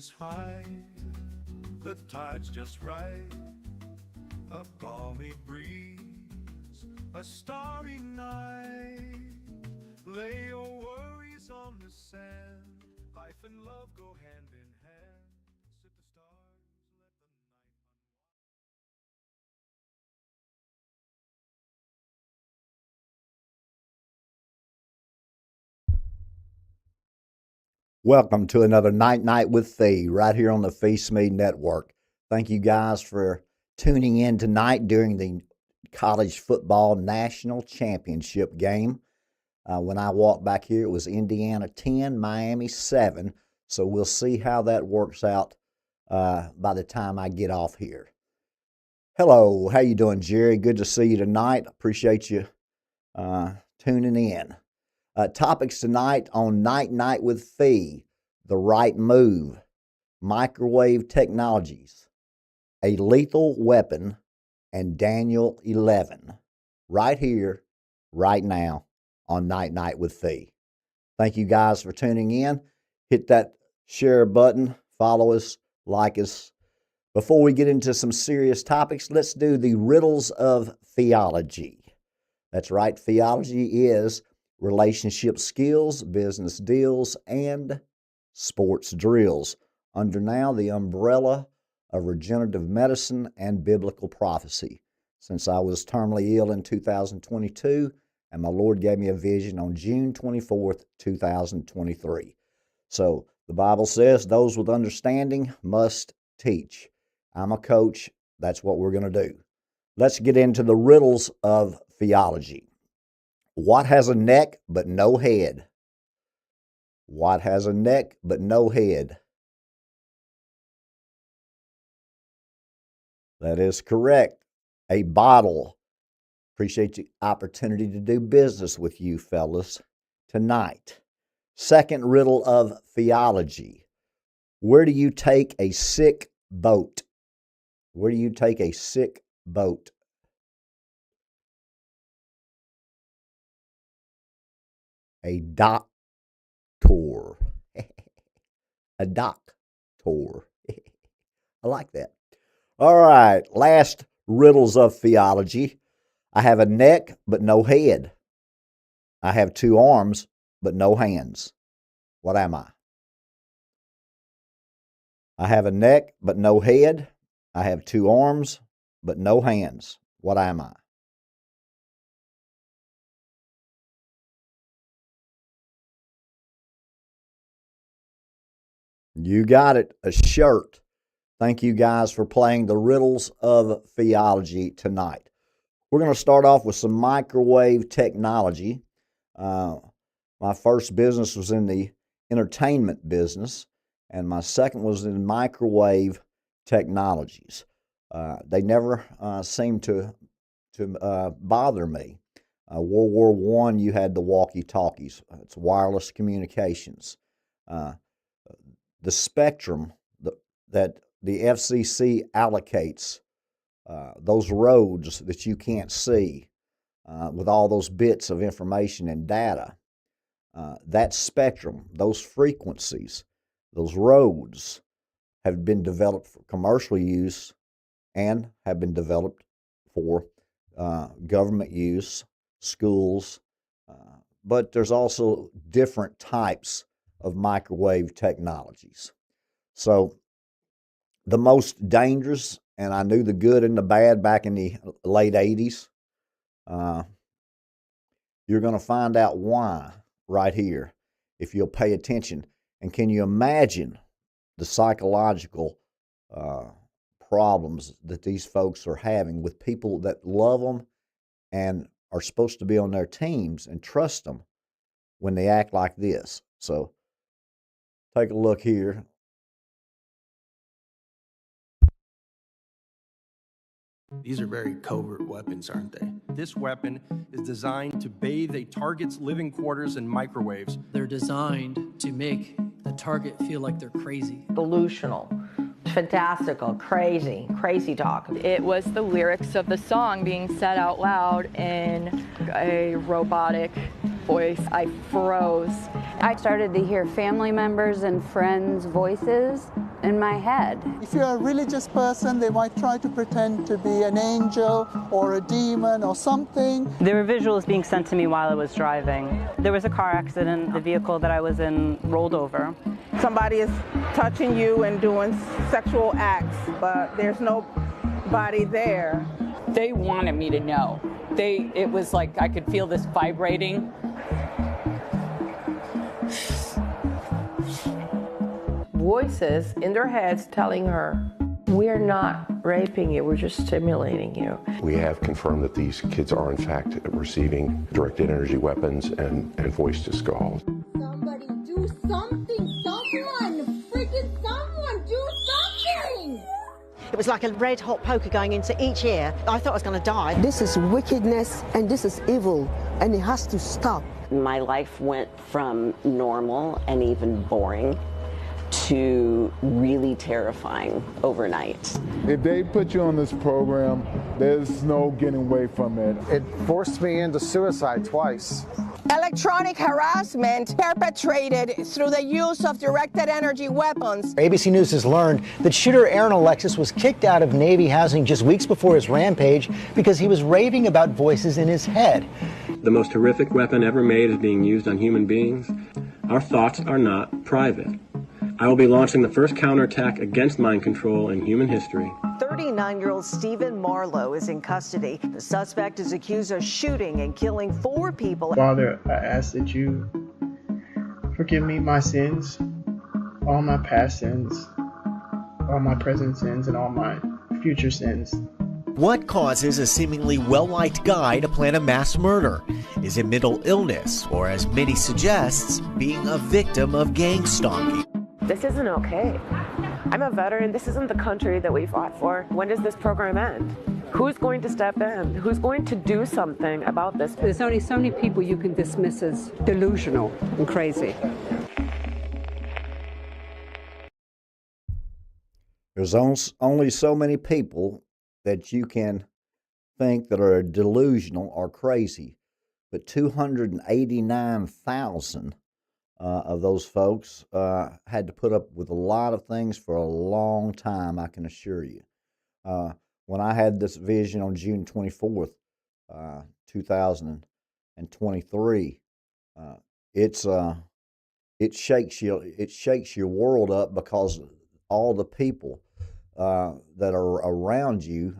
is high, the tide's just right. A balmy breeze, a starry night. Lay your worries on the sand. Life and love go hand in hand. Sit the stars, let the night Welcome to another Night with Phee right here on the Phee Smee Network. Thank you guys for tuning in tonight during the college football national championship game. When I walked back here, it was Indiana 10, Miami 7. So we'll see how that works out by the time I get off here. Hello, how you doing, Jerry? Good to see you tonight. Appreciate you tuning in. Topics tonight on Night with Phee: the right move, microwave technologies, a lethal weapon, and Daniel 11. Right here, right now on Night with Phee. Thank you guys for tuning in. Hit that share button, follow us, like us. Before we get into some serious topics, let's do the riddles of theology. That's right, theology is relationship skills, business deals, and sports drills under now the umbrella of regenerative medicine and biblical prophecy. Since I was terminally ill in 2022, and my Lord gave me a vision on June 24th, 2023. So the Bible says those with understanding must teach. I'm a coach. That's what we're going to do. Let's get into the riddles of theology. What has a neck but no head? What has a neck but no head? That is correct. A bottle. Appreciate the opportunity to do business with you fellas tonight. Second riddle of theology. Where do you take a sick boat? Where do you take a sick boat? A doctor. A doctor. I like that. All right, last riddles of theology. I have a neck but no head. I have two arms but no hands. What am I? I have a neck but no head. I have two arms but no hands. What am I? You got it, a shirt. Thank you guys for playing the riddles of theology tonight. We're going to start off with some microwave technology. My first business was in the entertainment business, and my second was in microwave technologies. They never seemed to bother me. World War I, you had the walkie-talkies. It's wireless communications. The spectrum that the FCC allocates, those roads that you can't see with all those bits of information and data, that spectrum, those frequencies, those roads have been developed for commercial use and have been developed for government use, schools, but there's also different types of microwave technologies. So the most dangerous, and I knew the good and the bad back in the late 80s, you're going to find out why right here if you'll pay attention. And can you imagine the psychological problems that these folks are having with people that love them and are supposed to be on their teams and trust them when they act like this? So take a look here. These are very covert weapons, aren't they? This weapon is designed to bathe a target's living quarters in microwaves. They're designed to make the target feel like they're crazy. Delusional, fantastical, crazy talk. It was the lyrics of the song being said out loud in a robotic voice, I froze. I started to hear family members and friends' voices in my head. If you're a religious person, they might try to pretend to be an angel or a demon or something. There were visuals being sent to me while I was driving. There was a car accident. The vehicle that I was in rolled over. Somebody is touching you and doing sexual acts, but there's nobody there. They wanted me to know. It was like I could feel this vibrating. Voices in their heads telling her, we're not raping you, we're just stimulating you. We have confirmed that these kids are in fact receiving directed energy weapons and voice disc calls. Somebody do something, someone, freaking someone, do something! It was like a red hot poker going into each ear. I thought I was going to die. This is wickedness and this is evil, and it has to stop. My life went from normal and even boring to really terrifying overnight. If they put you on this program, there's no getting away from it. It forced me into suicide twice. Electronic harassment perpetrated through the use of directed energy weapons. ABC News has learned that shooter Aaron Alexis was kicked out of Navy housing just weeks before his rampage because he was raving about voices in his head. The most horrific weapon ever made is being used on human beings. Our thoughts are not private. I will be launching the first counterattack against mind control in human history. 39-year-old Stephen Marlowe is in custody. The suspect is accused of shooting and killing 4 people. Father, I ask that you forgive me my sins, all my past sins, all my present sins, and all my future sins. What causes a seemingly well-liked guy to plan a mass murder? Is it mental illness, or as many suggests, being a victim of gang stalking? This isn't okay. I'm a veteran. This isn't the country that we fought for. When does this program end? Who's going to step in? Who's going to do something about this? There's only so many people you can dismiss as delusional and crazy. There's only so many people that you can think that are delusional or crazy, but 289,000 of those folks had to put up with a lot of things for a long time, I can assure you. When I had this vision on June 24th, 2023, it shakes your world up because all the people that are around you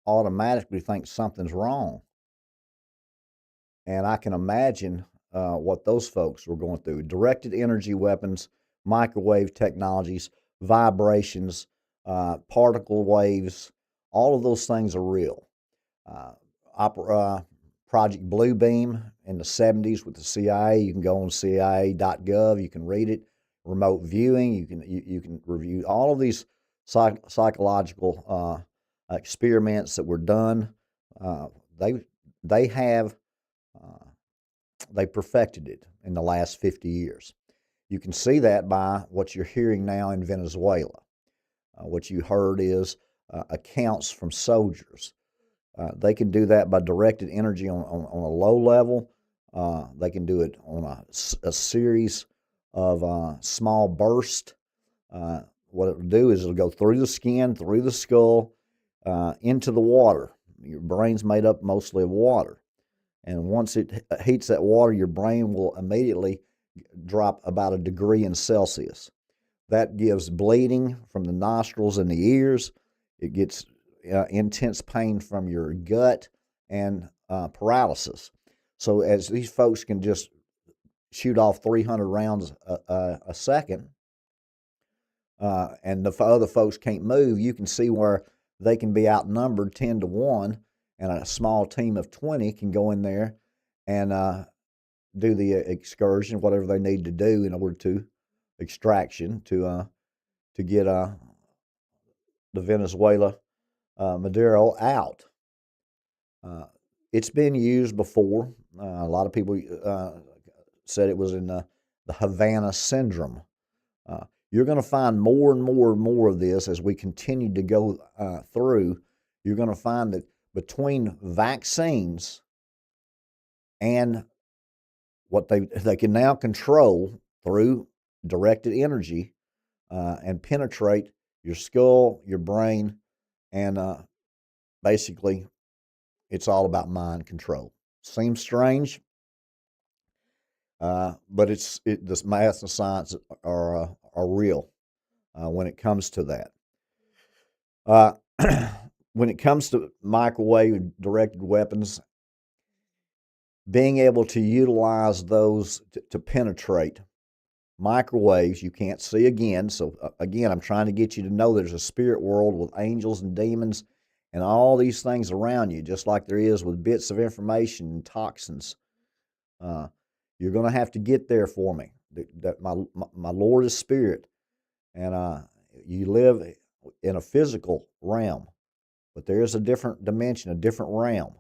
automatically think something's wrong. And I can imagine what those folks were going through. Directed energy weapons, microwave technologies, vibrations, particle waves, all of those things are real. Project Bluebeam in the 70s with the CIA, you can go on CIA.gov, you can read it. Remote viewing, you can review all of these psychological experiments that were done. They perfected it in the last 50 years. You can see that by what you're hearing now in Venezuela. What you heard is accounts from soldiers. They can do that by directed energy on a low level. They can do it on a series of small bursts. What it will do is it'll go through the skin, through the skull, into the water. Your brain's made up mostly of water. And once it heats that water, your brain will immediately drop about 1 degree in Celsius. That gives bleeding from the nostrils and the ears. It gets intense pain from your gut and paralysis. So as these folks can just shoot off 300 rounds a second, and the other folks can't move, you can see where they can be outnumbered 10-1, and a small team of 20 can go in there and do the excursion, whatever they need to do in order to extraction to get the Venezuela Maduro out. It's been used before. A lot of people said it was in the Havana syndrome. You're going to find more and more and more of this as we continue to go through. You're going to find that between vaccines and what they can now control through directed energy and penetrate your skull, your brain, and basically it's all about mind control. Seems strange, but the math and science are real when it comes to that. When it comes to microwave directed weapons, being able to utilize those to penetrate microwaves you can't see again. So again, I'm trying to get you to know there's a spirit world with angels and demons and all these things around you, just like there is with bits of information and toxins. You're going to have to get there for me. That my Lord is spirit, and you live in a physical realm, but there is a different dimension, a different realm.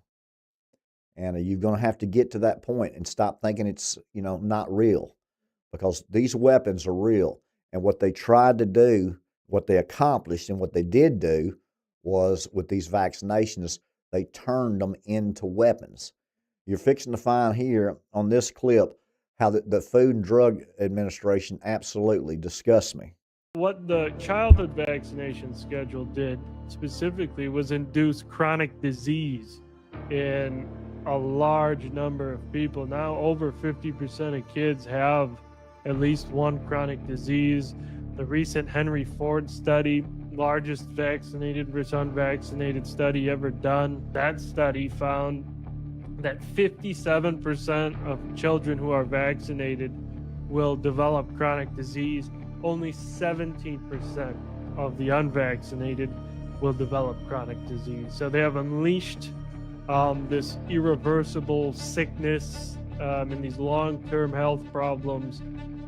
And you're going to have to get to that point and stop thinking it's, not real, because these weapons are real. And what they tried to do, what they accomplished, and what they did do was with these vaccinations, they turned them into weapons. You're fixing to find here on this clip how the Food and Drug Administration absolutely disgusts me. What the childhood vaccination schedule did specifically was induce chronic disease in a large number of people. Now over 50% of kids have at least one chronic disease. The recent Henry Ford study, largest vaccinated versus unvaccinated study ever done, that study found that 57% of children who are vaccinated will develop chronic disease. Only 17% of the unvaccinated will develop chronic disease. So they have unleashed this irreversible sickness and these long-term health problems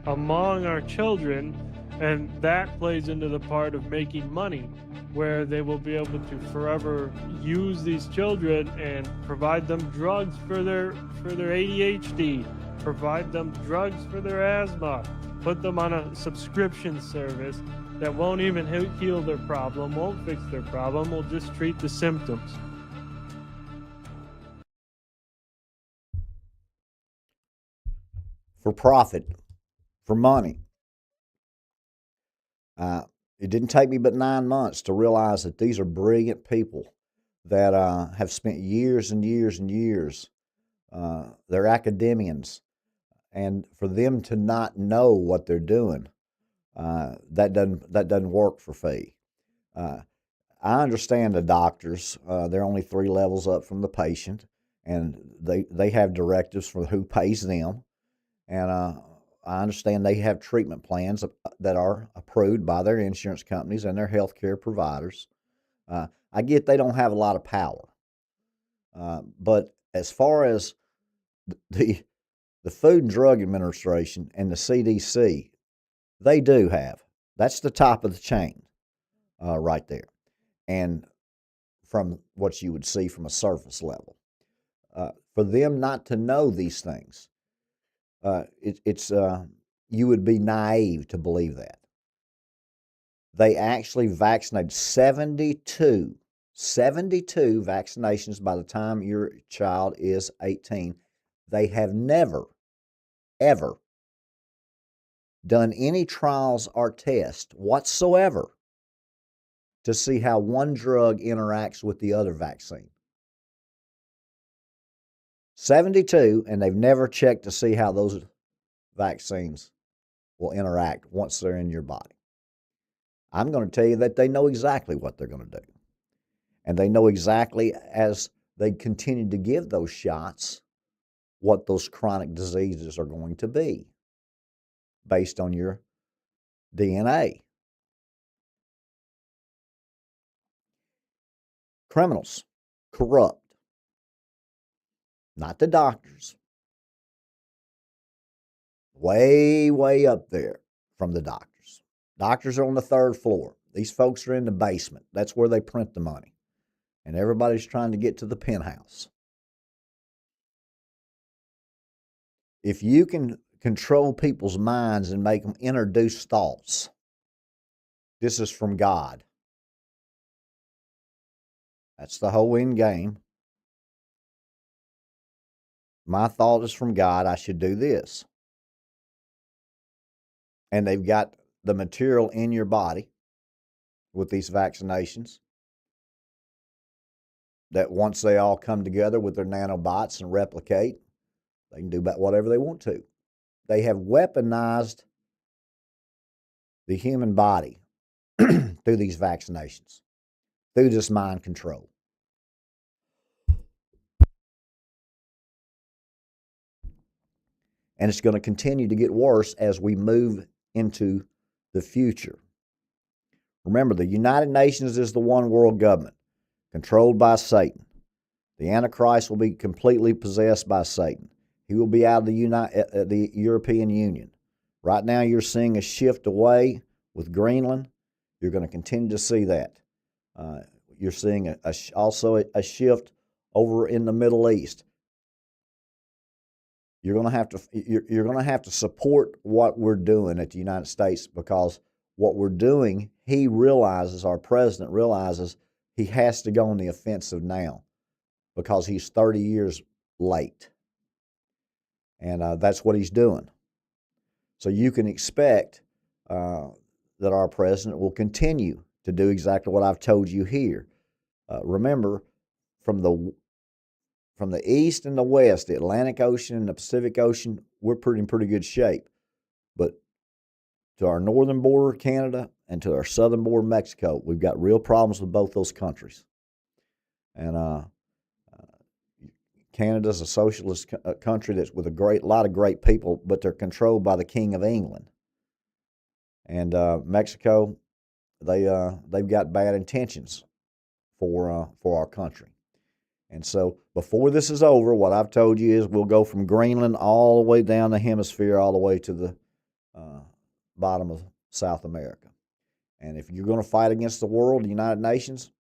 among our children, and that plays into the part of making money, where they will be able to forever use these children and provide them drugs for their ADHD, provide them drugs for their asthma, put them on a subscription service that won't even heal their problem, won't fix their problem, will just treat the symptoms. For profit, for money. It didn't take me but 9 months to realize that these are brilliant people that have spent years and years and years. They're academians, and for them to not know what they're doing, that doesn't work for Phee. I understand the doctors; they're only 3 levels up from the patient, and they have directives for who pays them, and I understand they have treatment plans that are approved by their insurance companies and their healthcare providers. I get they don't have a lot of power, but as far as the Food and Drug Administration and the CDC, they do have. That's the top of the chain, right there, and from what you would see from a surface level, for them not to know these things, you would be naive to believe that. They actually vaccinated 72 vaccinations by the time your child is 18. They have never, ever done any trials or tests whatsoever to see how one drug interacts with the other vaccine. 72, and they've never checked to see how those vaccines will interact once they're in your body. I'm going to tell you that they know exactly what they're going to do. And they know exactly, as they continue to give those shots, what those chronic diseases are going to be based on your DNA. Criminals, corrupt. Not the doctors. Way, way up there from the doctors. Doctors are on the 3rd floor. These folks are in the basement. That's where they print the money. And everybody's trying to get to the penthouse. If you can control people's minds and make them introduce thoughts, this is from God. That's the whole end game. my thought is from God, I should do this. And they've got the material in your body with these vaccinations that once they all come together with their nanobots and replicate, they can do about whatever they want to. They have weaponized the human body through these vaccinations, through this mind control. And it's going to continue to get worse as we move into the future. Remember, the United Nations is the one world government controlled by Satan. The Antichrist will be completely possessed by Satan. He will be out of the European Union. Right now, you're seeing a shift away with Greenland. You're going to continue to see that. You're seeing also a shift over in the Middle East. You're going to have to support what we're doing at the United States, because what we're doing, he realizes, our president realizes, he has to go on the offensive now because he's 30 years late. And that's what he's doing. So you can expect that our president will continue to do exactly what I've told you here. Remember, from the east and the west, the Atlantic Ocean and the Pacific Ocean, we're in pretty good shape. But to our northern border, Canada, and to our southern border, Mexico, we've got real problems with both those countries. And Canada's a socialist country that's with a lot of great people, but they're controlled by the King of England. And Mexico, they've got bad intentions for our country. And so before this is over, what I've told you is we'll go from Greenland all the way down the hemisphere, all the way to the bottom of South America. And if you're going to fight against the world, the United Nations,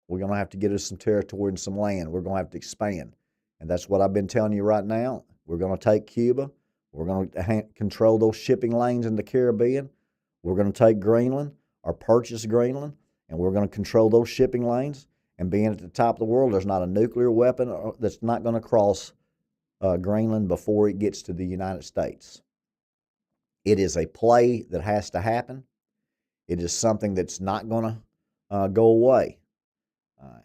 we're going to have to get us some territory and some land. We're going to have to expand. And that's what I've been telling you right now. We're going to take Cuba. We're going to control those shipping lanes in the Caribbean. We're going to take Greenland or purchase Greenland, and we're going to control those shipping lanes. And being at the top of the world, there's not a nuclear weapon that's not going to cross Greenland before it gets to the United States. It is a play that has to happen. It is something that's not going to go away.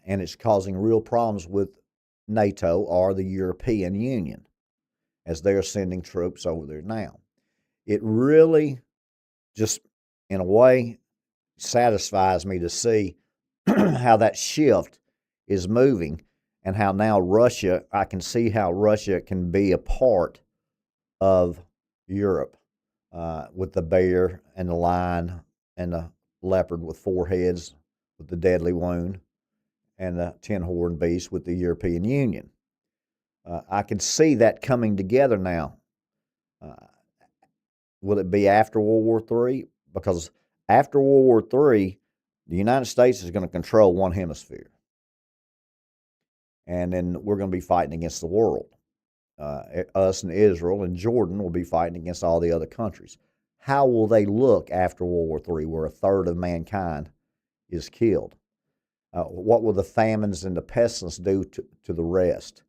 And it's causing real problems with NATO or the European Union as they're sending troops over there now. It really just, in a way, satisfies me to see how that shift is moving, and how now Russia, I can see how Russia can be a part of Europe with the bear and the lion and the leopard with 4 heads with the deadly wound, and the 10-horned beast with the European Union. I can see that coming together now. Will it be after World War III? Because after World War III, the United States is going to control one hemisphere. And then we're going to be fighting against the world. Us and Israel and Jordan will be fighting against all the other countries. How will they look after World War III, where a third of mankind is killed? What will the famines and the pestilence do to the rest?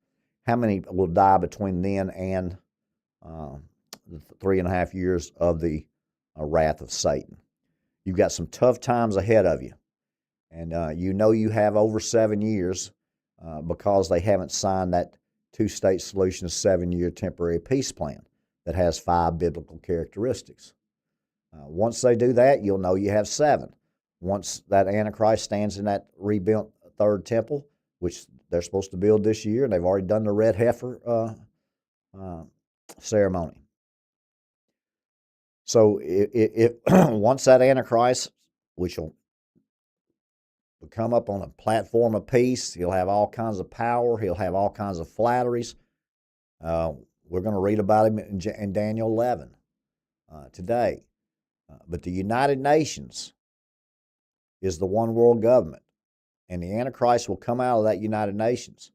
How many will die between then and the 3.5 years of the wrath of Satan? You've got some tough times ahead of you. And you have over 7 years because they haven't signed that two-state solution 7-year temporary peace plan that has 5 biblical characteristics. Once they do that, you'll know you have 7. Once that Antichrist stands in that rebuilt third temple, which they're supposed to build this year, and they've already done the red heifer ceremony. So once that Antichrist, which will come up on a platform of peace, he'll have all kinds of power, he'll have all kinds of flatteries. We're going to read about him in Daniel 11 today. But the United Nations is the one world government, and the Antichrist will come out of that United Nations.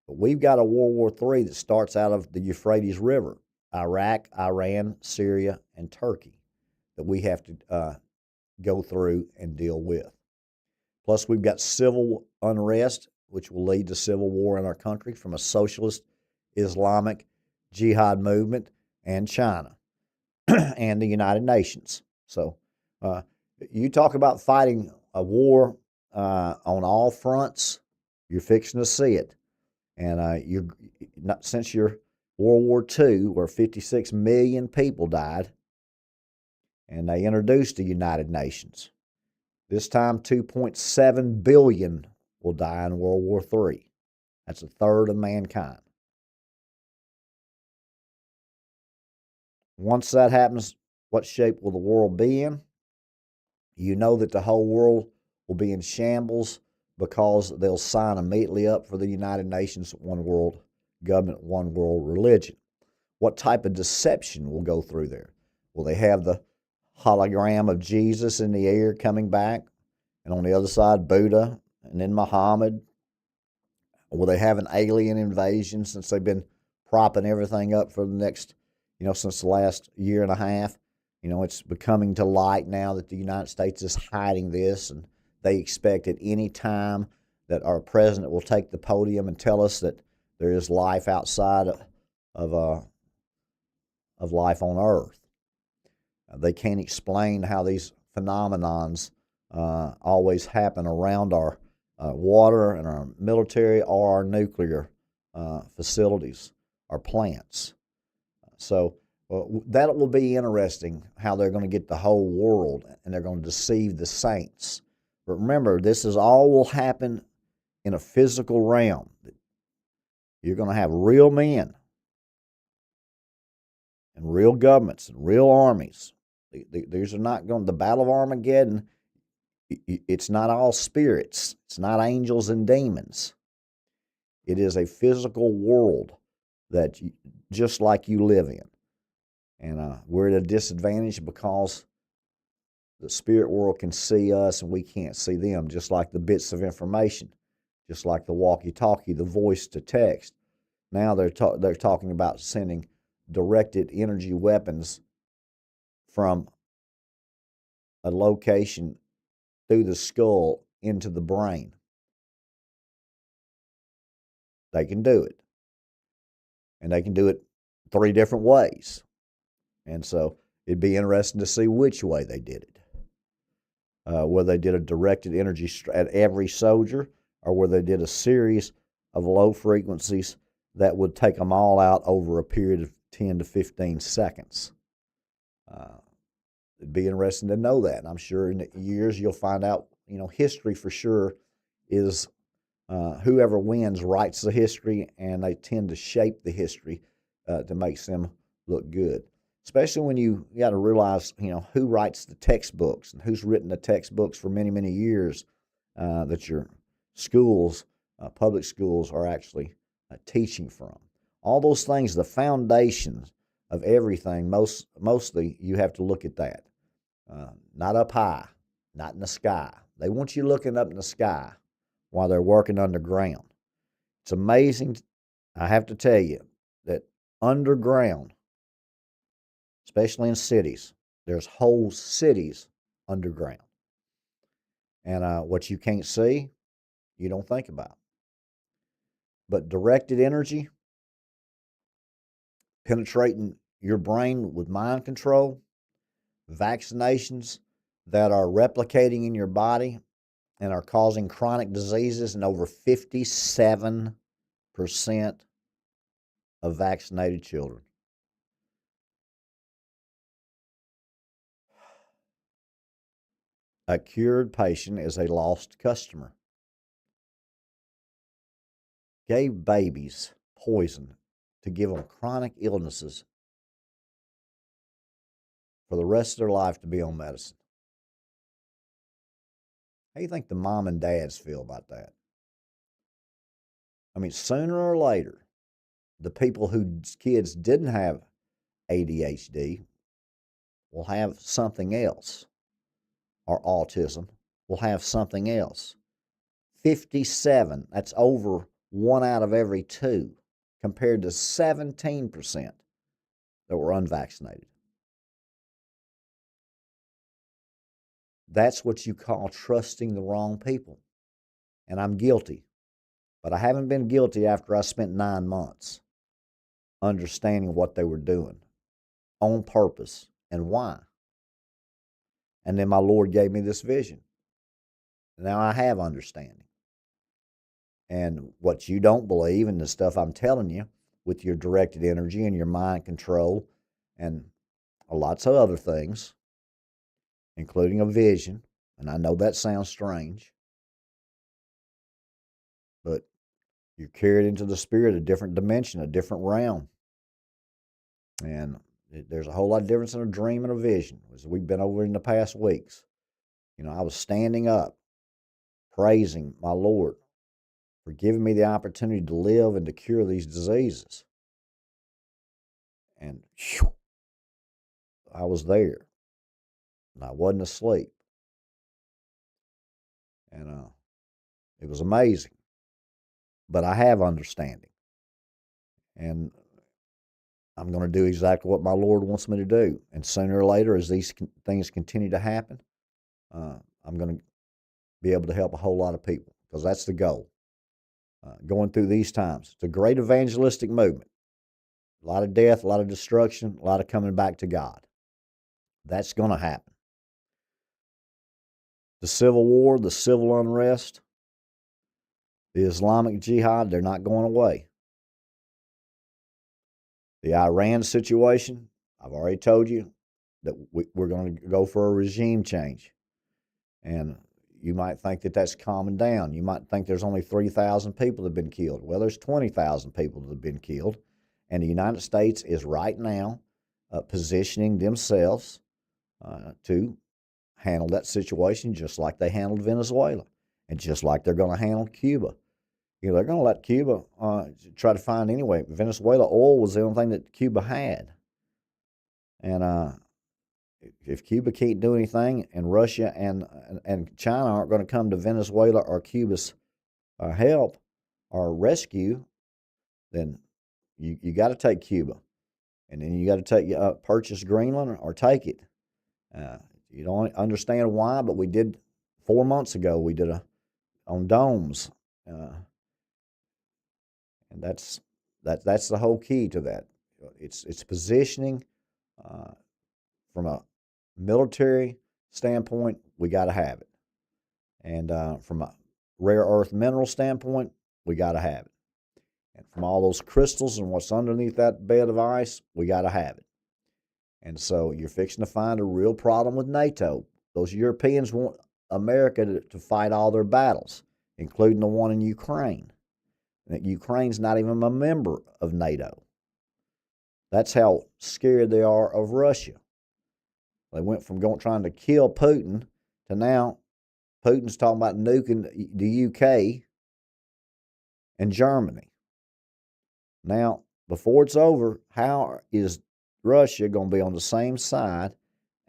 But we've got a World War III that starts out of the Euphrates River, Iraq, Iran, Syria, and Turkey, that we have to go through and deal with. Plus, we've got civil unrest, which will lead to civil war in our country from a socialist Islamic Jihad movement, and China, and the United Nations. So you talk about fighting a war on all fronts, you're fixing to see it. And you're not since your World War II, where 56 million people died, and they introduced the United Nations. This time, 2.7 billion will die in World War III. That's a third of mankind. Once that happens, what shape will the world be in? You know that the whole world will be in shambles because they'll sign immediately up for the United Nations, one world government, one world religion. What type of deception will go through there? Will they have the hologram of Jesus in the air coming back, and on the other side, Buddha, and then Muhammad? Will they have an alien invasion, since they've been propping everything up for the next, since the last year and a half? It's becoming to light now that the United States is hiding this, and they expect at any time that our president will take the podium and tell us that there is life outside of life on Earth. They can't explain how these phenomenons always happen around our water and our military or our nuclear facilities, our plants. So that will be interesting, how they're going to get the whole world, and they're going to deceive the saints. But remember, this is all will happen in a physical realm. You're going to have real men and real governments and real armies. These are not going. The Battle of Armageddon, it's not all spirits. It's not angels and demons. It is a physical world that just like you live in. And we're at a disadvantage because the spirit world can see us and we can't see them, just like the bits of information, just like the walkie-talkie, the voice to text. Now they're talking about sending directed energy weapons from a location through the skull into the brain. They can do it. And they can do it 3 different ways. And so it'd be interesting to see which way they did it. Whether they did a directed energy at every soldier, or whether they did a series of low frequencies that would take them all out over a period of 10 to 15 seconds. It'd be interesting to know that. And I'm sure in the years you'll find out, history for sure is whoever wins writes the history, and they tend to shape the history to make them look good. Especially when you got to realize, who writes the textbooks and who's written the textbooks for many, many years that your schools, public schools, are actually teaching from. All those things, the foundations of everything, mostly you have to look at that. Not up high, not in the sky. They want you looking up in the sky while they're working underground. It's amazing, I have to tell you, that underground, especially in cities, there's whole cities underground. And what you can't see, you don't think about. But directed energy, penetrating your brain with mind control, vaccinations that are replicating in your body and are causing chronic diseases in over 57% of vaccinated children. A cured patient is a lost customer. Gave babies poison to give them chronic illnesses for the rest of their life to be on medicine. How do you think the mom and dads feel about that? I mean, sooner or later, the people whose kids didn't have ADHD will have something else, or autism will have something else. 57, that's over 1 out of every 2, compared to 17% that were unvaccinated. That's what you call trusting the wrong people. And I'm guilty. But I haven't been guilty after I spent 9 months. understanding what they were doing on purpose and why. And then my Lord gave me this vision. Now I have understanding. And what you don't believe and the stuff I'm telling you with your directed energy and your mind control and lots of other things, including a vision, and I know that sounds strange, but you're carried into the spirit, a different dimension, a different realm. And there's a whole lot of difference in a dream and a vision, as we've been over in the past weeks. You know, I was standing up, praising my Lord for giving me the opportunity to live and to cure these diseases. And whew, I was there, and I wasn't asleep. And it was amazing. But I have understanding. And I'm going to do exactly what my Lord wants me to do. And sooner or later, as these things continue to happen, I'm going to be able to help a whole lot of people, because that's the goal. Going through these times, it's a great evangelistic movement. A lot of death, a lot of destruction, a lot of coming back to God. That's going to happen. The civil war, the civil unrest, the Islamic Jihad, they're not going away. The Iran situation, I've already told you that we're going to go for a regime change. And you might think that that's calming down. You might think there's only 3,000 people that have been killed. Well, there's 20,000 people that have been killed. And the United States is right now positioning themselves to handle that situation just like they handled Venezuela and just like they're going to handle Cuba. You know, they're going to let Cuba try to find anyway. Venezuela oil was the only thing that Cuba had. And if Cuba can't do anything and Russia and China aren't going to come to Venezuela or Cuba's help or rescue, then you got to take Cuba. And then you got to take purchase Greenland or take it. You don't understand why, but we did 4 months ago. We did on domes, and that's the whole key to that. It's positioning from a military standpoint. We got to have it, and from a rare earth mineral standpoint, we got to have it, and from all those crystals and what's underneath that bed of ice, we got to have it. And so you're fixing to find a real problem with NATO. Those Europeans want America to fight all their battles, including the one in Ukraine. And Ukraine's not even a member of NATO. That's how scared they are of Russia. They went from trying to kill Putin to now Putin's talking about nuking the UK and Germany. Now, before it's over, how is Russia going to be on the same side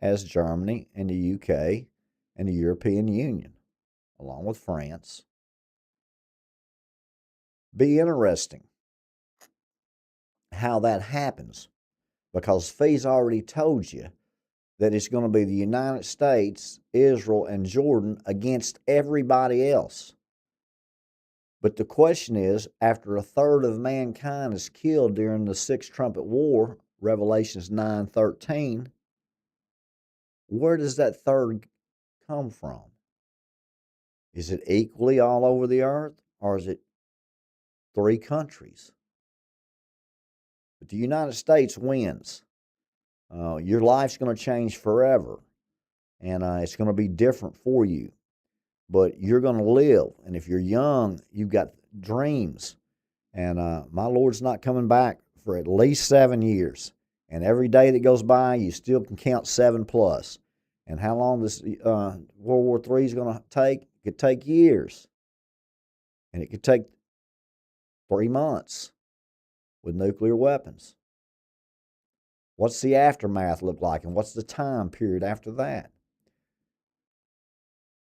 as Germany and the UK and the European Union, along with France? Be interesting how that happens, because Fee's already told you that it's going to be the United States, Israel, and Jordan against everybody else. But the question is, after a third of mankind is killed during the Sixth Trumpet War, Revelations 9:13, where does that third come from? Is it equally all over the earth, or is it 3 countries? But the United States wins. Your life's going to change forever, and it's going to be different for you. But you're going to live, and if you're young, you've got dreams. And my Lord's not coming back for at least 7 years. And every day that goes by, you still can count 7 plus. And how long this World War III is going to take? It could take years. And it could take 3 months with nuclear weapons. What's the aftermath look like, and what's the time period after that?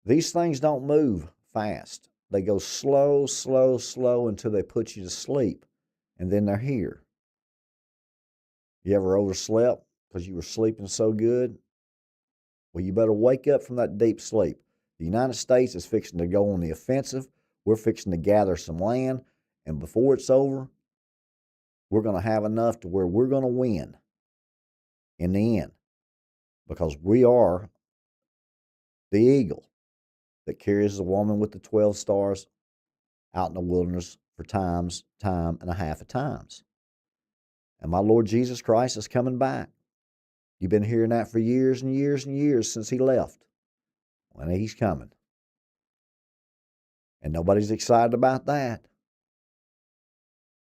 These things don't move fast. They go slow, slow, slow until they put you to sleep, and then they're here. You ever overslept because you were sleeping so good? Well, you better wake up from that deep sleep. The United States is fixing to go on the offensive. We're fixing to gather some land, and before it's over, we're going to have enough to where we're going to win in the end, because we are the eagle that carries the woman with the 12 stars out in the wilderness for time and a half of times. And my Lord Jesus Christ is coming back. You've been hearing that for years and years and years since he left. Well, he's coming. And nobody's excited about that.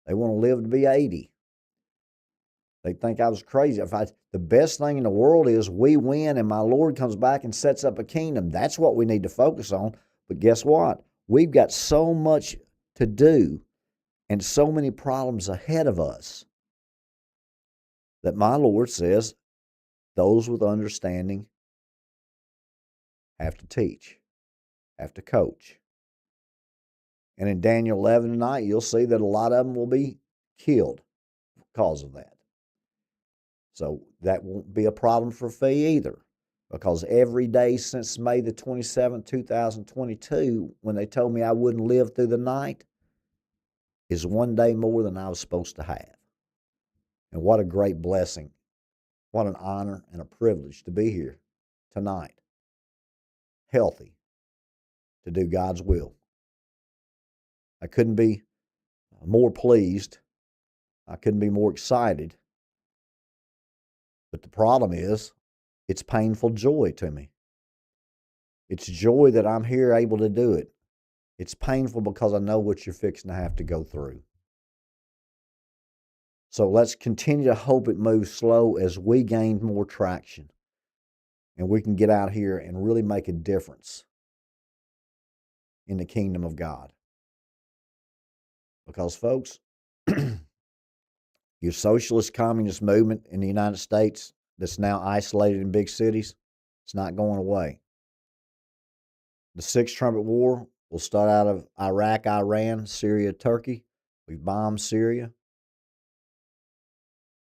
They want to live to be 80. They think I was crazy. The best thing in the world is we win and my Lord comes back and sets up a kingdom. That's what we need to focus on. But guess what? We've got so much to do and so many problems ahead of us that my Lord says those with understanding have to teach, have to coach. And in Daniel 11 tonight, you'll see that a lot of them will be killed because of that. So that won't be a problem for Phee either, because every day since May the 27th, 2022, when they told me I wouldn't live through the night, is one day more than I was supposed to have. And what a great blessing. What an honor and a privilege to be here tonight, healthy, to do God's will. I couldn't be more pleased. I couldn't be more excited. But the problem is, it's painful joy to me. It's joy that I'm here able to do it. It's painful because I know what you're fixing to have to go through. So let's continue to hope it moves slow as we gain more traction and we can get out here and really make a difference in the kingdom of God. Because, folks, your socialist communist movement in the United States that's now isolated in big cities, it's not going away. The Sixth Trumpet War will start out of Iraq, Iran, Syria, Turkey. We've bombed Syria.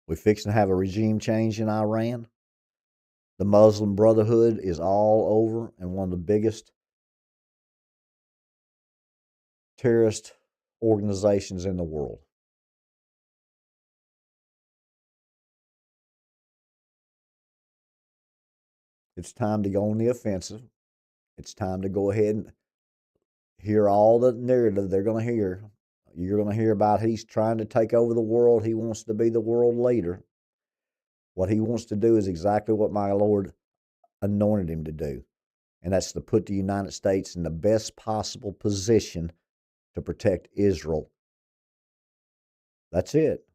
We're fixing to have a regime change in Iran. The Muslim Brotherhood is all over and one of the biggest terrorist organizations in the world. It's time to go on the offensive. It's time to go ahead and hear all the narrative they're going to hear. You're going to hear about he's trying to take over the world. He wants to be the world leader. What he wants to do is exactly what my Lord anointed him to do. And that's to put the United States in the best possible position to protect Israel. That's it.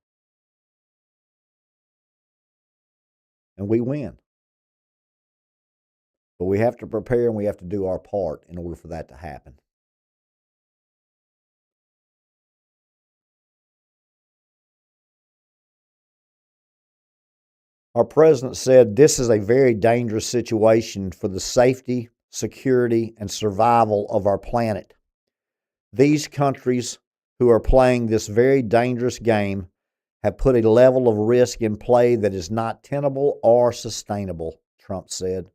And we win. But we have to prepare and we have to do our part in order for that to happen. Our president said this is a very dangerous situation for the safety, security, and survival of our planet. These countries who are playing this very dangerous game have put a level of risk in play that is not tenable or sustainable, Trump said,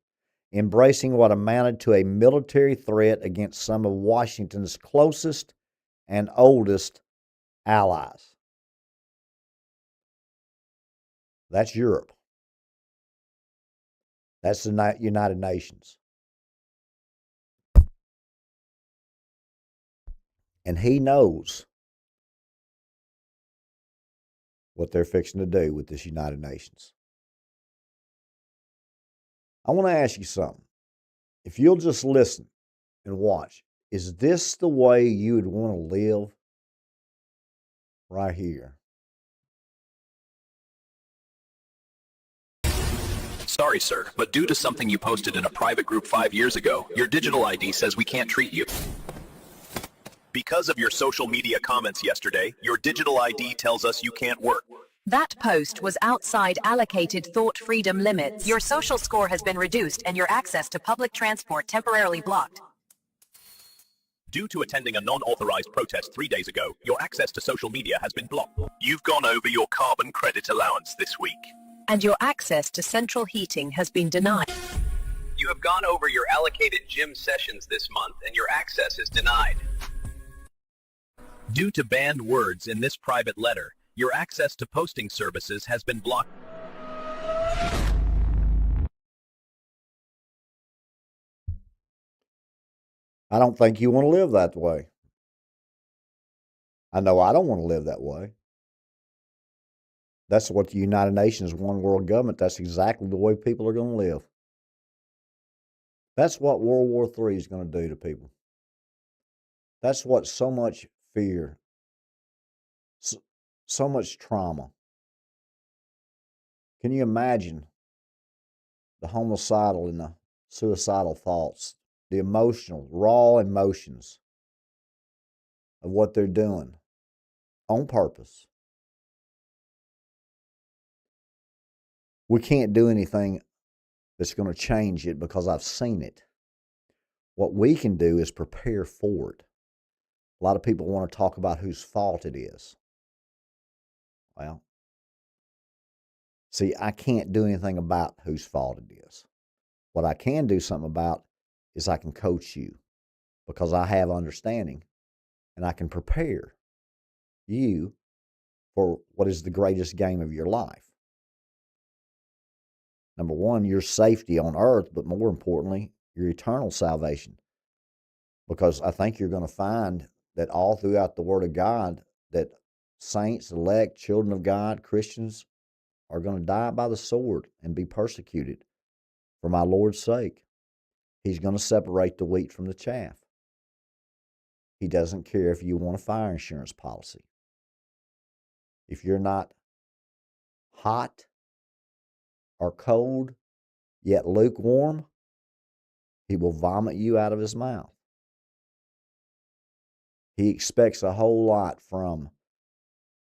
embracing what amounted to a military threat against some of Washington's closest and oldest allies. That's Europe. That's the United Nations. And he knows what they're fixing to do with this United Nations. I want to ask you something. If you'll just listen and watch, is this the way you would want to live? Right here. Sorry, sir, but due to something you posted in a private group 5 years ago, your digital ID says we can't treat you. Because of your social media comments yesterday, your digital ID tells us you can't work. That post was outside allocated thought freedom limits. Your social score has been reduced and your access to public transport temporarily blocked. Due to attending a non-authorized protest 3 days ago, your access to social media has been blocked. You've gone over your carbon credit allowance this week. And your access to central heating has been denied. You have gone over your allocated gym sessions this month and your access is denied. Due to banned words in this private letter, Your access to posting services has been blocked. I don't think you want to live that way. I know I don't want to live that way. That's what the United Nations one world government, that's exactly the way people are going to live. That's what World War III is going to do to people. That's what so much fear, so much trauma. Can you imagine the homicidal and the suicidal thoughts, the emotional, raw emotions of what they're doing on purpose? We can't do anything that's going to change it because I've seen it. What we can do is prepare for it. A lot of people want to talk about whose fault it is. Well, see, I can't do anything about whose fault it is. What I can do something about is I can coach you because I have understanding and I can prepare you for what is the greatest game of your life. Number one, your safety on earth, but more importantly, your eternal salvation. Because I think you're going to find that all throughout the Word of God that saints, elect, children of God, Christians are going to die by the sword and be persecuted for my Lord's sake. He's going to separate the wheat from the chaff. He doesn't care if you want a fire insurance policy. If you're not hot or cold, yet lukewarm, he will vomit you out of his mouth. He expects a whole lot from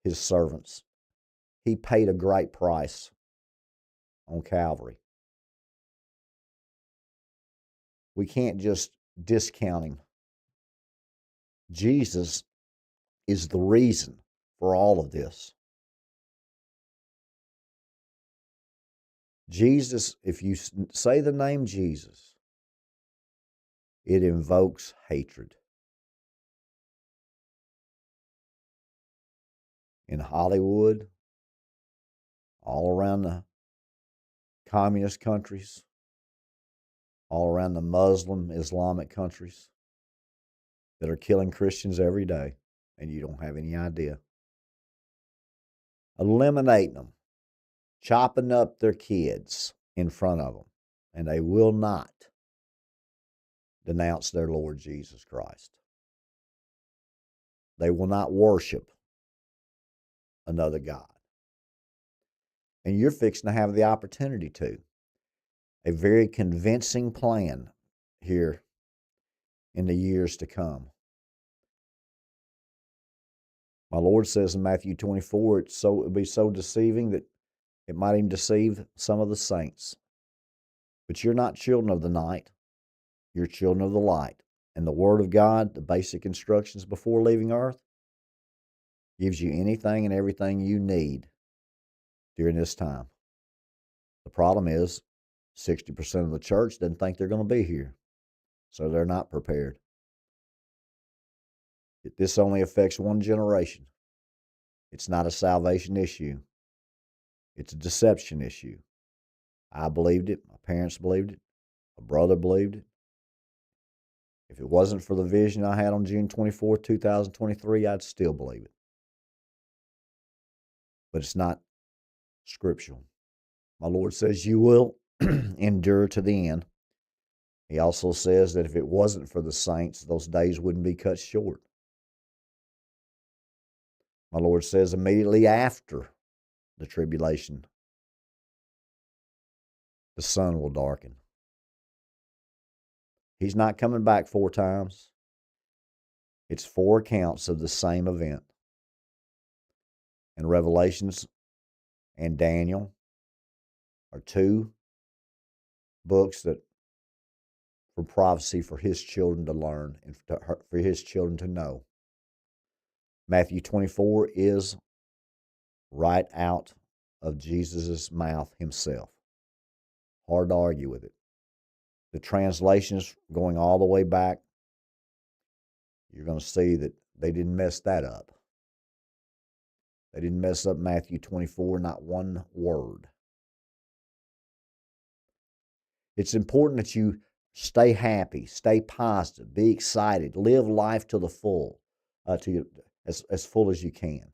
his servants. He paid a great price on Calvary. We can't just discount him. Jesus is the reason for all of this. Jesus, if you say the name Jesus, it invokes hatred. In Hollywood, all around the communist countries, all around the Muslim, Islamic countries that are killing Christians every day, and you don't have any idea. Eliminating them, chopping up their kids in front of them, and they will not denounce their Lord Jesus Christ. They will not worship another God. And you're fixing to have the opportunity to. A very convincing plan here in the years to come. My Lord says in Matthew 24, it'll be so deceiving that it might even deceive some of the saints. But you're not children of the night. You're children of the light. And the Word of God, the basic instructions before leaving earth, gives you anything and everything you need during this time. The problem is 60% of the church doesn't think they're going to be here, so they're not prepared. This only affects one generation. It's not a salvation issue. It's a deception issue. I believed it. My parents believed it. My brother believed it. If it wasn't for the vision I had on June 24, 2023, I'd still believe it. But it's not scriptural. My Lord says you will endure to the end. He also says that if it wasn't for the saints, those days wouldn't be cut short. My Lord says immediately after the tribulation, the sun will darken. He's not coming back 4 times. It's 4 accounts of the same event. And Revelations and Daniel are 2 books that for prophecy for his children to learn and for his children to know. Matthew 24 is right out of Jesus' mouth himself. Hard to argue with it. The translations going all the way back, you're going to see that they didn't mess that up. They didn't mess up Matthew 24, not one word. It's important that you stay happy, stay positive, be excited, live life to the full, as full as you can,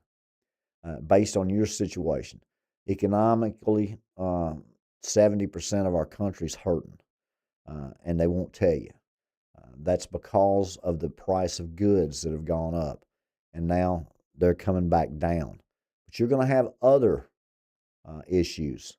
based on your situation. Economically, 70% of our country's hurting, and they won't tell you. That's because of the price of goods that have gone up, and now they're coming back down. But you're going to have other issues,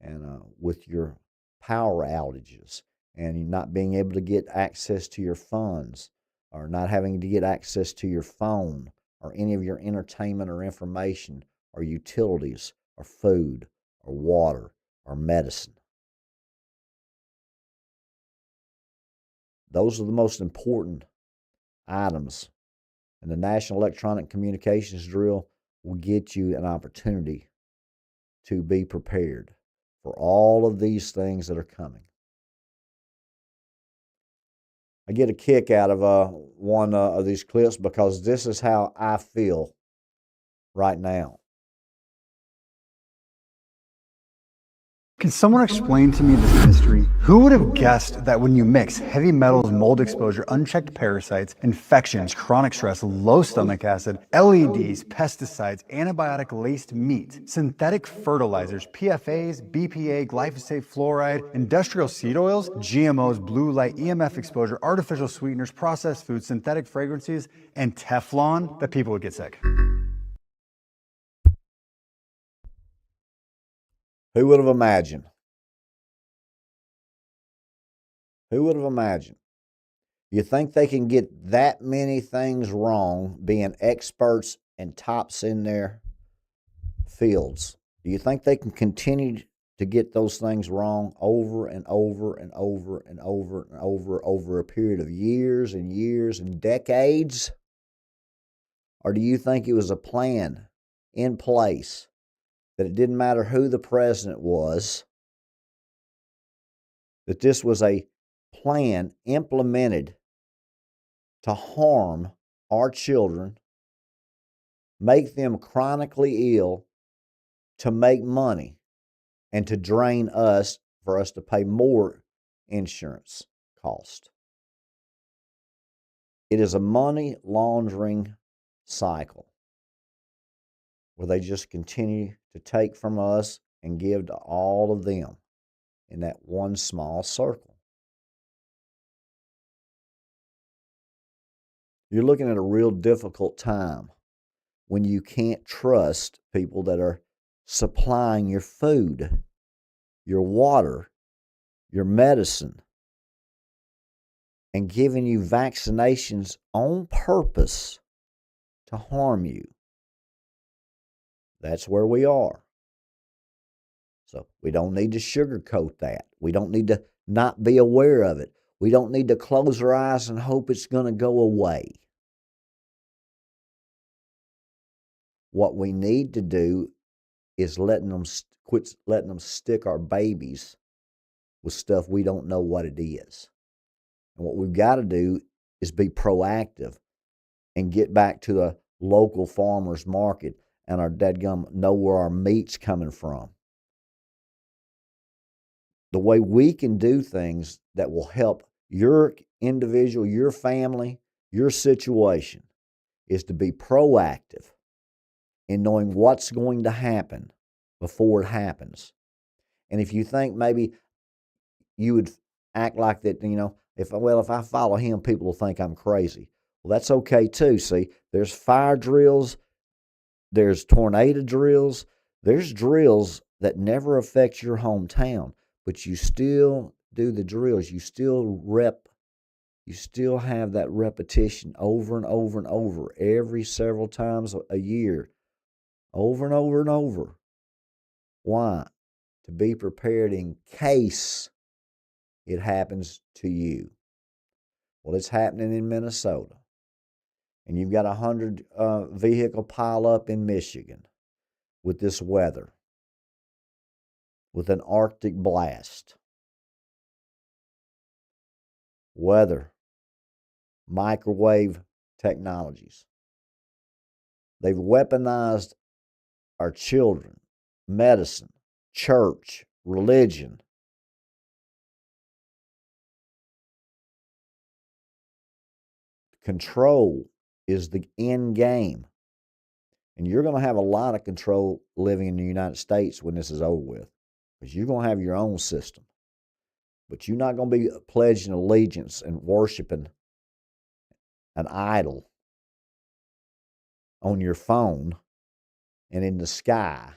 and with your power outages, and you not being able to get access to your funds, or not having to get access to your phone, or any of your entertainment or information, or utilities, or food, or water, or medicine. Those are the most important items, and the National Electronic Communications Drill will get you an opportunity to be prepared for all of these things that are coming. I get a kick out of one of these clips because this is how I feel right now. Can someone explain to me this mystery? Who would have guessed that when you mix heavy metals, mold exposure, unchecked parasites, infections, chronic stress, low stomach acid, LEDs, pesticides, antibiotic-laced meat, synthetic fertilizers, PFAs, BPA, glyphosate, fluoride, industrial seed oils, GMOs, blue light, EMF exposure, artificial sweeteners, processed foods, synthetic fragrances, and Teflon, that people would get sick? Who would have imagined? Who would have imagined? You think they can get that many things wrong, being experts and tops in their fields? Do you think they can continue to get those things wrong over and over and over and over and over a period of years and years and decades? Or do you think it was a plan in place that it didn't matter who the president was, that this was a plan implemented to harm our children, make them chronically ill, to make money, and to drain us for us to pay more insurance cost? It is a money laundering cycle where they just continue to take from us and give to all of them in that one small circle. You're looking at a real difficult time when you can't trust people that are supplying your food, your water, your medicine, and giving you vaccinations on purpose to harm you. That's where we are. So we don't need to sugarcoat that. We don't need to not be aware of it. We don't need to close our eyes and hope it's going to go away. What we need to do is quit letting them stick our babies with stuff we don't know what it is. And what we've got to do is be proactive and get back to the local farmers market and our dadgum know where our meat's coming from. The way we can do things that will help your individual, your family, your situation is to be proactive in knowing what's going to happen before it happens. And if you think maybe you would act like that, if I follow him, people will think I'm crazy. Well, that's okay too. See, there's fire drills, there's tornado drills, there's drills that never affect your hometown, but you still do the drills. You still have that repetition over and over and over, every several times a year, over and over and over. Why? To be prepared in case it happens to you. Well, it's happening in Minnesota. And you've got 100 vehicle pile up in Michigan with this weather, with an Arctic blast. Weather, microwave technologies. They've weaponized our children, medicine, church, religion. Control is the end game. And you're going to have a lot of control living in the United States when this is over with, because you're going to have your own system. But you're not going to be pledging allegiance and worshiping an idol on your phone and in the sky.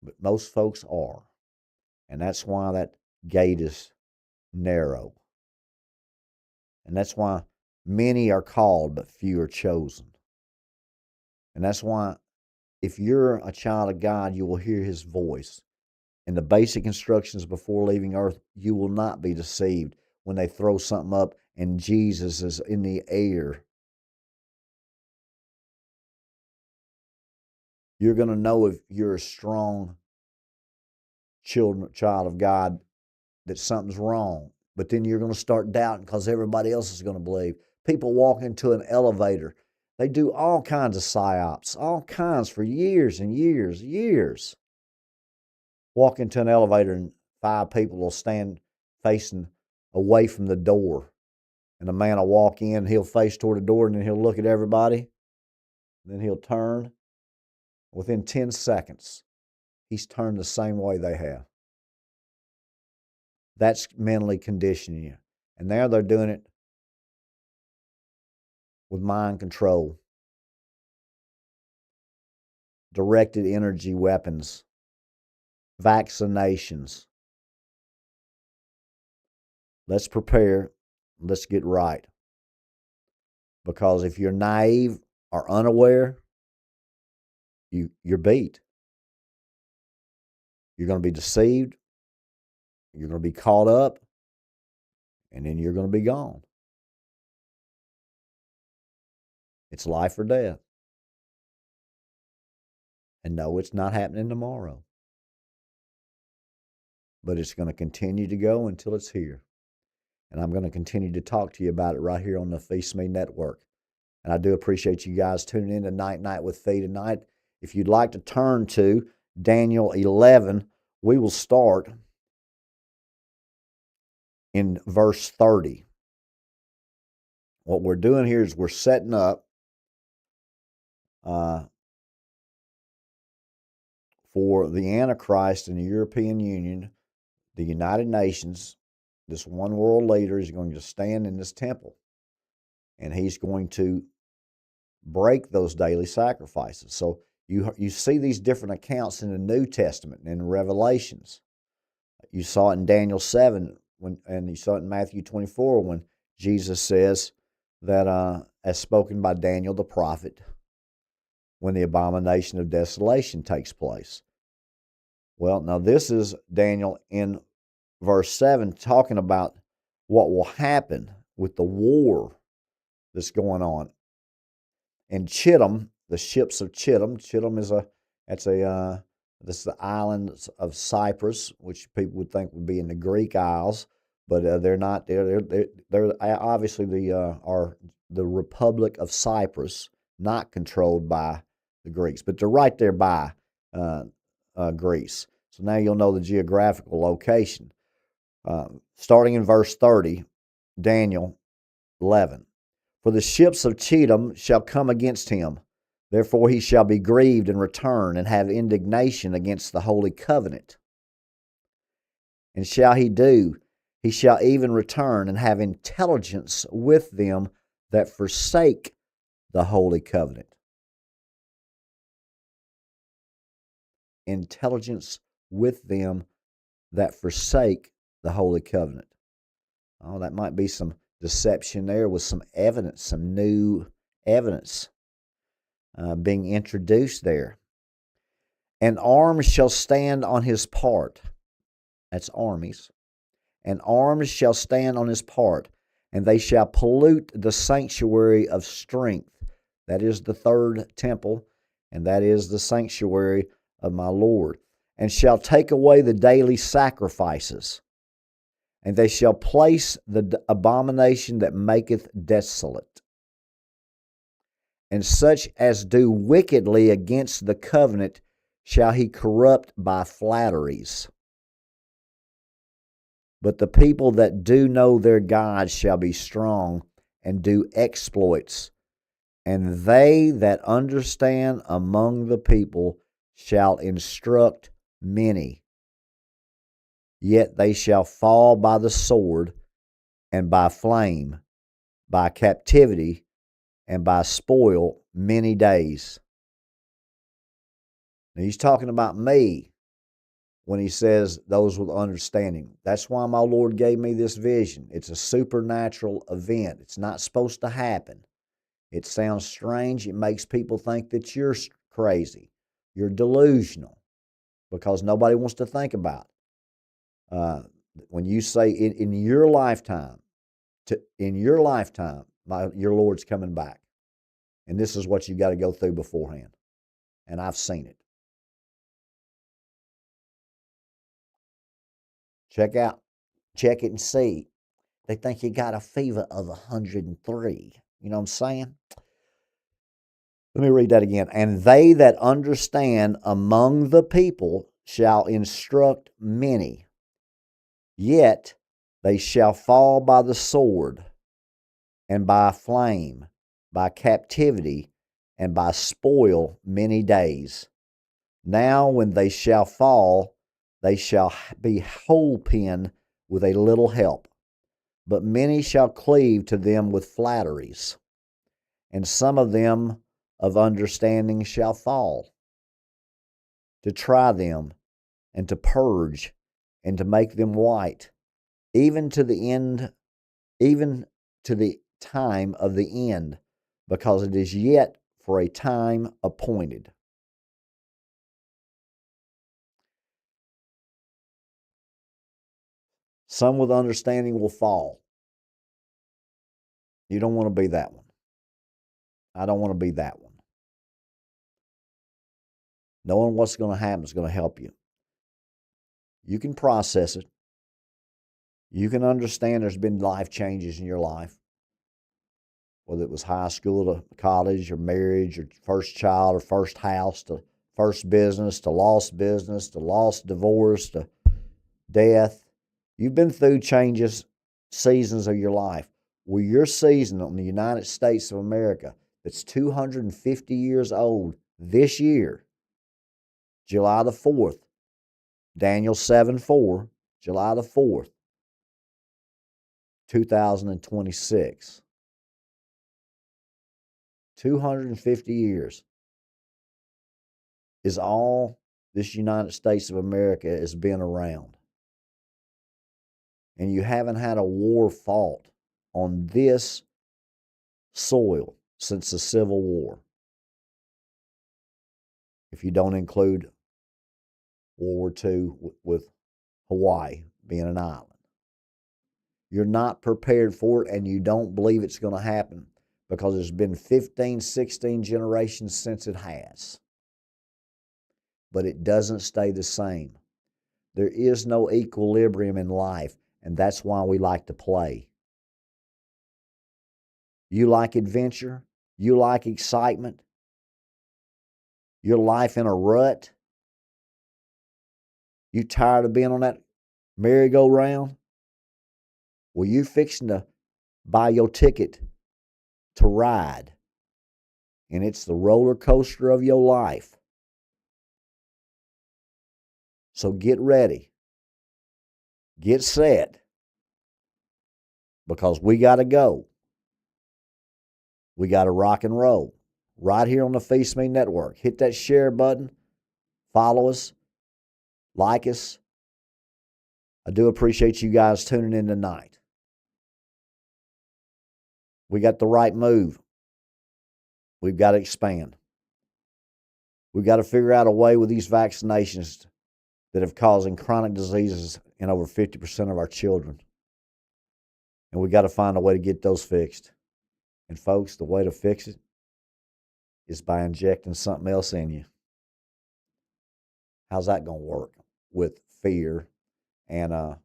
But most folks are. And that's why that gate is narrow. And that's why many are called, but few are chosen. And that's why if you're a child of God, you will hear his voice. And the basic instructions before leaving earth, you will not be deceived when they throw something up and Jesus is in the air. You're going to know if you're a strong child of God that something's wrong. But then you're going to start doubting because everybody else is going to believe. People walk into an elevator. They do all kinds of psyops, all kinds for years and years. Walk into an elevator and 5 people will stand facing away from the door. And a man will walk in, he'll face toward the door, and then he'll look at everybody. Then he'll turn. Within 10 seconds, he's turned the same way they have. That's mentally conditioning you. And now they're doing it with mind control, directed energy weapons, vaccinations. Let's prepare. Let's get right. Because if you're naive or unaware, you're beat. You're going to be deceived. You're going to be caught up. And then you're going to be gone. It's life or death. And no, it's not happening tomorrow. But it's going to continue to go until it's here. And I'm going to continue to talk to you about it right here on the Phee Smee Network. And I do appreciate you guys tuning in to Night with Phee tonight. If you'd like to turn to Daniel 11, we will start in verse 30. What we're doing here is we're setting up for the Antichrist in the European Union, the United Nations. This one world leader is going to stand in this temple, and he's going to break those daily sacrifices. So you see these different accounts in the New Testament and in Revelations. You saw it in Daniel 7, and you saw it in Matthew 24 when Jesus says that, as spoken by Daniel the prophet, when the abomination of desolation takes place. Well, now this is Daniel in verse 7 talking about what will happen with the war that's going on. And Chittim, the ships of Chittim. Chittim is this is the island of Cyprus, which people would think would be in the Greek Isles, but they're not. They're obviously the Republic of Cyprus, not controlled by the Greeks, but they're right there by Greece. So now you'll know the geographical location. Starting in verse 30, Daniel 11. For the ships of Chittim shall come against him. Therefore he shall be grieved and return and have indignation against the holy covenant. And shall he do, he shall even return and have intelligence with them that forsake the holy covenant. Intelligence with them that forsake the holy covenant. Oh, that might be some deception there with some evidence, some new evidence being introduced there. And arms shall stand on his part. That's armies. And arms shall stand on his part, and they shall pollute the sanctuary of strength. That is the third temple, and that is the sanctuary of my Lord. And shall take away the daily sacrifices. And they shall place the abomination that maketh desolate. and such as do wickedly against the covenant shall he corrupt by flatteries. But the people that do know their God shall be strong and do exploits, and they that understand among the people shall instruct many. Yet they shall fall by the sword, and by flame, by captivity, and by spoil many days. Now he's talking about me when he says those with understanding. That's why my Lord gave me this vision. It's a supernatural event. It's not supposed to happen. It sounds strange. It makes people think that you're crazy. You're delusional because nobody wants to think about it. When you say in your lifetime, your Lord's coming back. And this is what you got to go through beforehand. And I've seen it. Check it and see. They think you got a fever of 103. You know what I'm saying? Let me read that again. And they that understand among the people shall instruct many. Yet they shall fall by the sword, and by flame, by captivity, and by spoil many days. Now when they shall fall, they shall be holpen with a little help. But many shall cleave to them with flatteries, and some of them of understanding shall fall, to try them, and to purge, and to make them white, even to the end, even to the time of the end, because it is yet for a time appointed. Some with understanding will fall. You don't want to be that one. I don't want to be that one. Knowing what's going to happen is going to help you. You can process it. You can understand there's been life changes in your life, whether it was high school to college or marriage or first child or first house to first business to lost divorce to death. You've been through changes, seasons of your life. Well, your season on the United States of America that's 250 years old this year, July the 4th, Daniel 7:4, July the 4th, 2026. 250 years is all this United States of America has been around. And you haven't had a war fought on this soil since the Civil War, if you don't include World War II with Hawaii being an island. You're not prepared for it, and you don't believe it's going to happen because there's been 15, 16 generations since it has. But it doesn't stay the same. There is no equilibrium in life, and that's why we like to play. You like adventure? You like excitement? Your life in a rut? You tired of being on that merry-go-round? Well, you fixing to buy your ticket to ride, and it's the roller coaster of your life. So get ready. Get set. Because we got to go. We got to rock and roll. Right here on the Phee Smee Network. Hit that share button. Follow us. Like us. I do appreciate you guys tuning in tonight. We got the right move. We've got to expand. We've got to figure out a way with these vaccinations that have causing chronic diseases in over 50% of our children. And we got to find a way to get those fixed. And folks, the way to fix it is by injecting something else in you. How's that going to work? With fear and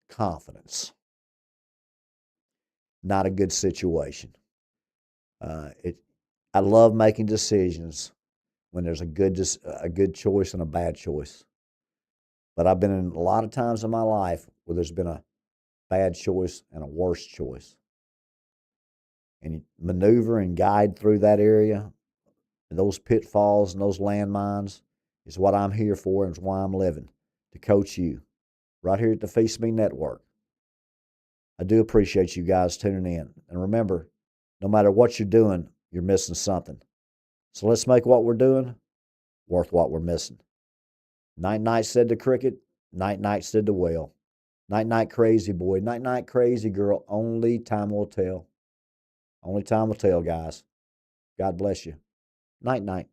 confidence. Not a good situation. I love making decisions when there's a good choice and a bad choice. But I've been in a lot of times in my life where there's been a bad choice and a worse choice. And you maneuver and guide through that area, and those pitfalls and those landmines is what I'm here for, and is why I'm living, to coach you right here at the Phee Smee Network. I do appreciate you guys tuning in. And remember, no matter what you're doing, you're missing something. So let's make what we're doing worth what we're missing. Night night said the cricket, night night said the whale. Night night crazy boy, night night crazy girl. Only time will tell. Only time will tell, guys. God bless you. Night night.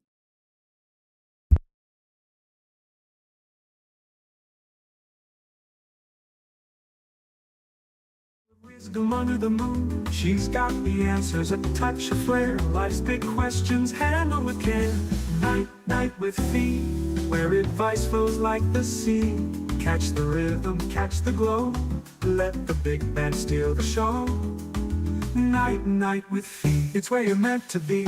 Wisdom under the moon, she's got the answers, a touch of flair. Life's big questions handled with care. Night, night with Phee, where advice flows like the sea. Catch the rhythm, catch the glow, let the big band steal the show. Night, night with Phee, it's where you're meant to be.